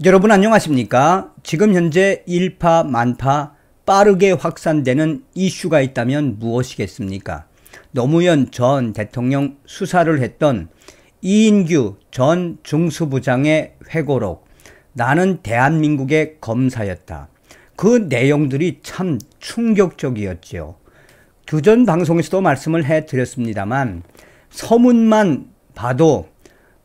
여러분 안녕하십니까? 지금 현재 일파만파 빠르게 확산되는 이슈가 있다면 무엇이겠습니까? 노무현 전 대통령 수사를 했던 이인규 전 중수부장의 회고록, 나는 대한민국의 검사였다. 그 내용들이 참 충격적이었지요. 그전 방송에서도 말씀을 해드렸습니다만 서문만 봐도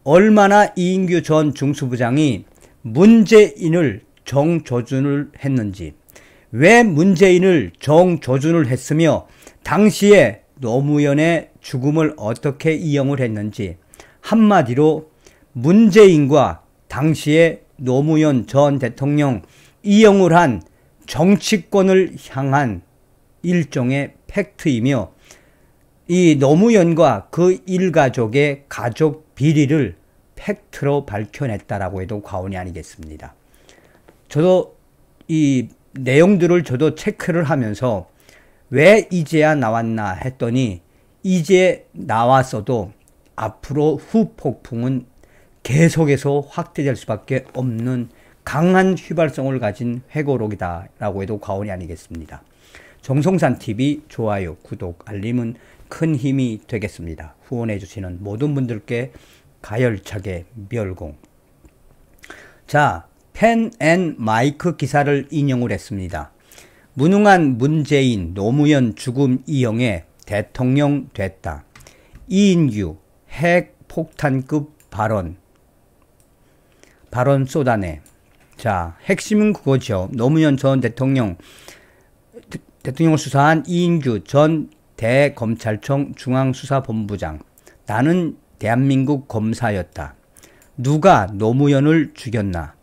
얼마나 이인규 전 중수부장이 문재인을 정조준을 했는지, 왜 문재인을 정조준을 했으며 당시에 노무현의 죽음을 어떻게 이용을 했는지, 한마디로 문재인과 당시에 노무현 전 대통령 이용을 한 정치권을 향한 일종의 팩트이며, 이 노무현과 그 일가족의 가족 비리를 팩트로 밝혀냈다라고 해도 과언이 아니겠습니다. 저도 이 내용들을 체크를 하면서 왜 이제야 나왔나 했더니, 이제 나왔어도 앞으로 후폭풍은 계속해서 확대될 수밖에 없는 강한 휘발성을 가진 회고록이다라고 해도 과언이 아니겠습니다. 정성산TV 좋아요, 구독, 알림은 큰 힘이 되겠습니다. 후원해 주시는 모든 분들께 가열차게 멸공. 자, 펜 앤 마이크 기사를 인용을 했습니다. 무능한 문재인, 노무현 죽음 이용에 대통령 됐다. 이인규 핵폭탄급 발언 쏟아내. 자, 핵심은 그거죠. 노무현 전 대통령을 수사한 이인규 전 대검찰청 중앙수사본부장. 나는 대한민국 검사였다. 누가 노무현을 죽였나?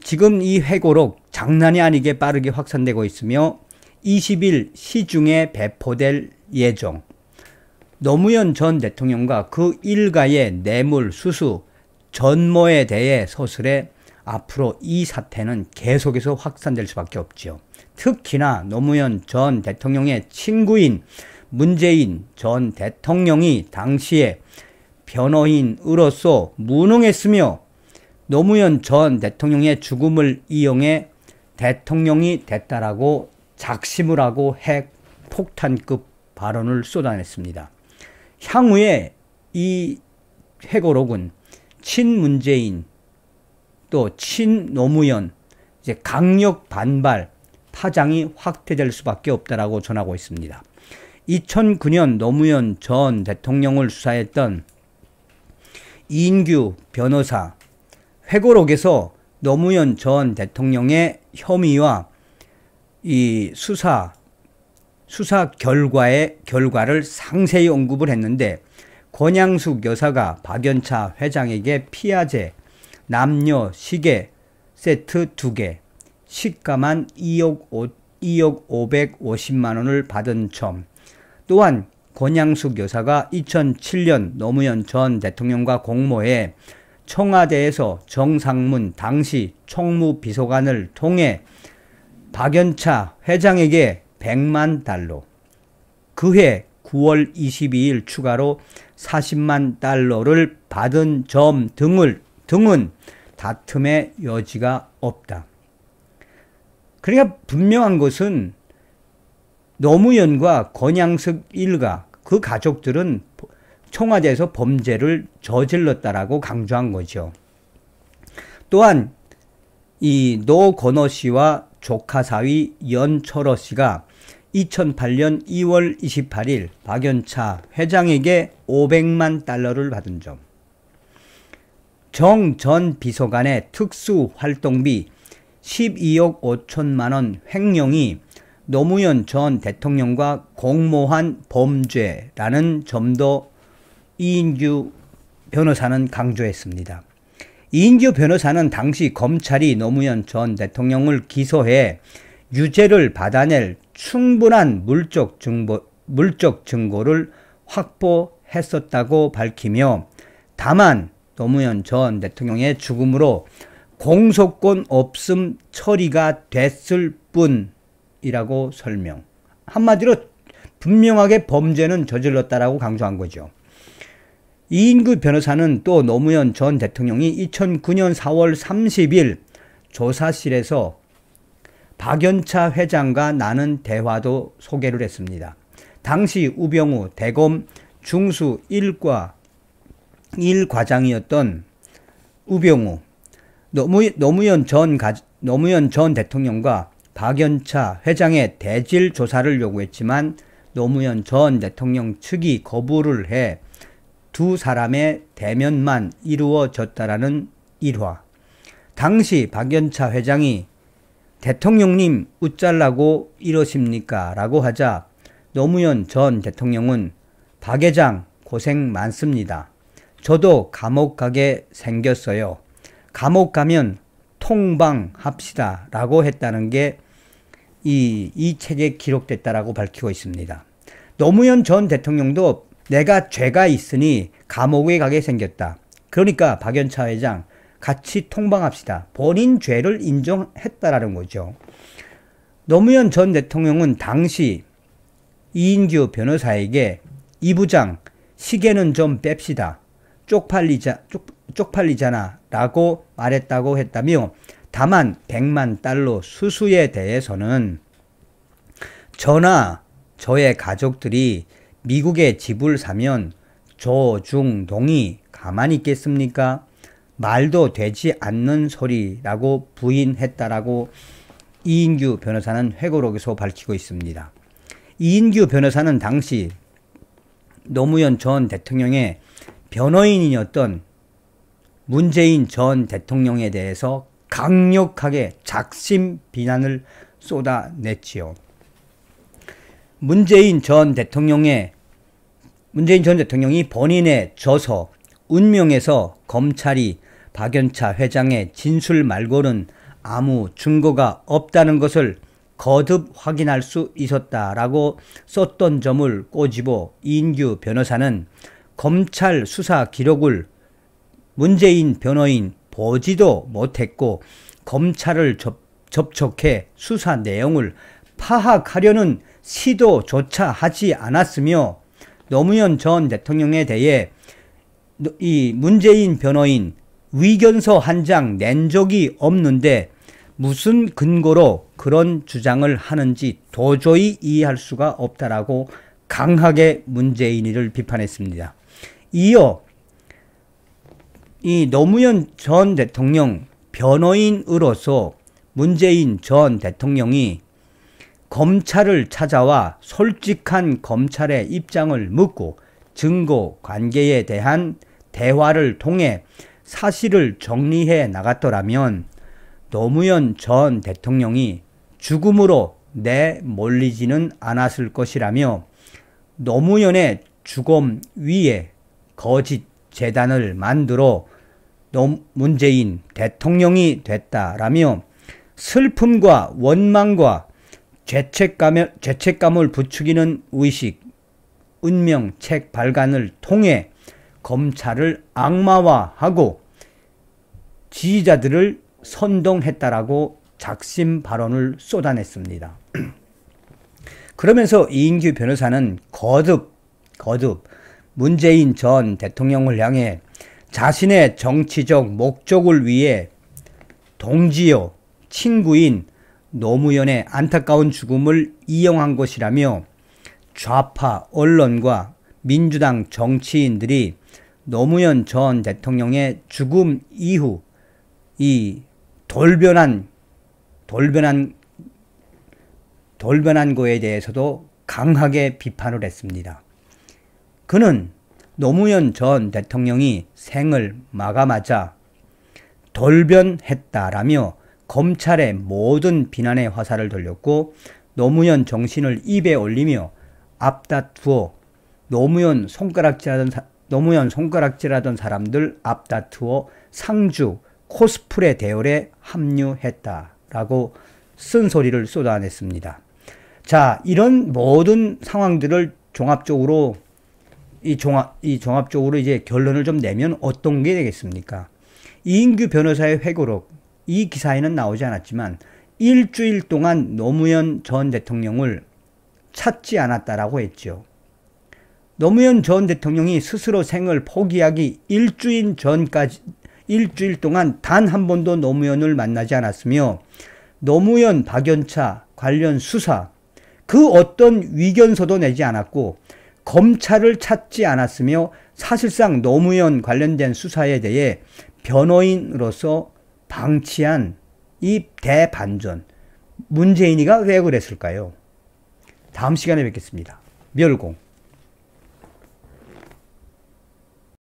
지금 이 회고록 장난이 아니게 빠르게 확산되고 있으며 20일 시중에 배포될 예정. 노무현 전 대통령과 그 일가의 뇌물 수수 전모에 대해 서술해 앞으로 이 사태는 계속해서 확산될 수밖에 없지요. 특히나 노무현 전 대통령의 친구인 문재인 전 대통령이 당시에 변호인으로서 무능했으며 노무현 전 대통령의 죽음을 이용해 대통령이 됐다라고 작심을 하고 핵폭탄급 발언을 쏟아냈습니다. 향후에 이 회고록은 친문재인 또 친노무현 이제 강력 반발 파장이 확대될 수밖에 없다라고 전하고 있습니다. 2009년 노무현 전 대통령을 수사했던 이인규 변호사 회고록에서 노무현 전 대통령의 혐의와 이 수사 결과를 상세히 언급을 했는데, 권양숙 여사가 박연차 회장에게 피아제 남녀 시계 세트 2개 시가만 2억 550만 원을 받은 점, 또한 권양숙 여사가 2007년 노무현 전 대통령과 공모해 청와대에서 정상문 당시 총무비서관을 통해 박연차 회장에게 100만 달러, 그해 9월 22일 추가로 40만 달러를 받은 점 등은 다툼의 여지가 없다. 그러니까 분명한 것은 노무현과 권양숙 일가 그 가족들은 청와대에서 범죄를 저질렀다라고 강조한 거죠. 또한 이 노건호 씨와 조카 사위 연철호 씨가 2008년 2월 28일 박연차 회장에게 500만 달러를 받은 점, 정 전 비서관의 특수활동비 12억 5천만 원 횡령이 노무현 전 대통령과 공모한 범죄라는 점도 이인규 변호사는 강조했습니다. 이인규 변호사는 당시 검찰이 노무현 전 대통령을 기소해 유죄를 받아낼 충분한 물적 증거를 확보했었다고 밝히며, 다만 노무현 전 대통령의 죽음으로 공소권 없음 처리가 됐을 뿐이라고 설명. 한마디로 분명하게 범죄는 저질렀다라고 강조한 거죠. 이인규 변호사는 또 노무현 전 대통령이 2009년 4월 30일 조사실에서 박연차 회장과 나눈 대화도 소개를 했습니다. 당시 우병우 대검 중수 1과장이었던 우병우, 노무현 전 대통령과 박연차 회장의 대질 조사를 요구했지만 노무현 전 대통령 측이 거부를 해 두 사람의 대면만 이루어졌다라는 일화. 당시 박연차 회장이 대통령님 웃잘라고 이러십니까? 라고 하자 노무현 전 대통령은 박 회장 고생 많습니다. 저도 감옥 가게 생겼어요. 감옥 가면 통방합시다 라고 했다는 게 이 책에 기록됐다라고 밝히고 있습니다. 노무현 전 대통령도 내가 죄가 있으니 감옥에 가게 생겼다. 그러니까 박연차 회장 같이 통방합시다. 본인 죄를 인정했다라는 거죠. 노무현 전 대통령은 당시 이인규 변호사에게 이 부장 시계는 좀 뺍시다. 쪽팔리잖아 라고 말했다고 했다며 다만 100만 달러 수수에 대해서는 저나 저의 가족들이 미국에 집을 사면 조중동이 가만히 있겠습니까? 말도 되지 않는 소리라고 부인했다라고 이인규 변호사는 회고록에서 밝히고 있습니다. 이인규 변호사는 당시 노무현 전 대통령의 변호인이었던 문재인 전 대통령에 대해서 강력하게 작심 비난을 쏟아냈지요. 문재인 전 대통령이 본인의 저서 운명에서 검찰이 박연차 회장의 진술 말고는 아무 증거가 없다는 것을 거듭 확인할 수 있었다라고 썼던 점을 꼬집어 이인규 변호사는 검찰 수사 기록을 문재인 변호인 보지도 못했고 검찰을 접촉해 수사 내용을 파악하려는 시도조차 하지 않았으며 노무현 전 대통령에 대해 이 문재인 변호인 위견서 한 장 낸 적이 없는데 무슨 근거로 그런 주장을 하는지 도저히 이해할 수가 없다라고 강하게 문재인이를 비판했습니다. 이어 이 노무현 전 대통령 변호인으로서 문재인 전 대통령이 검찰을 찾아와 솔직한 검찰의 입장을 묻고 증거 관계에 대한 대화를 통해 사실을 정리해 나갔더라면 노무현 전 대통령이 죽음으로 내몰리지는 않았을 것이라며 노무현의 죽음 위에 거짓 재단을 만들어 문재인 대통령이 됐다라며 슬픔과 원망과 죄책감을 부추기는 의식, 운명 책 발간을 통해 검찰을 악마화하고 지지자들을 선동했다라고 작심 발언을 쏟아냈습니다. 그러면서 이인규 변호사는 거듭 문재인 전 대통령을 향해 자신의 정치적 목적을 위해 동지요 친구인 노무현의 안타까운 죽음을 이용한 것이라며 좌파 언론과 민주당 정치인들이 노무현 전 대통령의 죽음 이후 이 돌변한 거에 대해서도 강하게 비판을 했습니다. 그는 노무현 전 대통령이 생을 마감하자 돌변했다라며 검찰의 모든 비난의 화살을 돌렸고 노무현 정신을 입에 올리며 앞다투어 노무현 손가락질하던 사람들 앞다투어 상주 코스프레 대열에 합류했다라고 쓴소리를 쏟아냈습니다. 자, 이런 모든 상황들을 종합적으로 이제 결론을 좀 내면 어떤 게 되겠습니까? 이인규 변호사의 회고록, 이 기사에는 나오지 않았지만 일주일 동안 노무현 전 대통령을 찾지 않았다라고 했죠. 노무현 전 대통령이 스스로 생을 포기하기 일주일 동안 단 한 번도 노무현을 만나지 않았으며 노무현, 박연차 관련 수사 그 어떤 위견서도 내지 않았고 검찰을 찾지 않았으며 사실상 노무현 관련된 수사에 대해 변호인으로서 방치한 이 대반전. 문재인이가 왜 그랬을까요? 다음 시간에 뵙겠습니다. 멸공.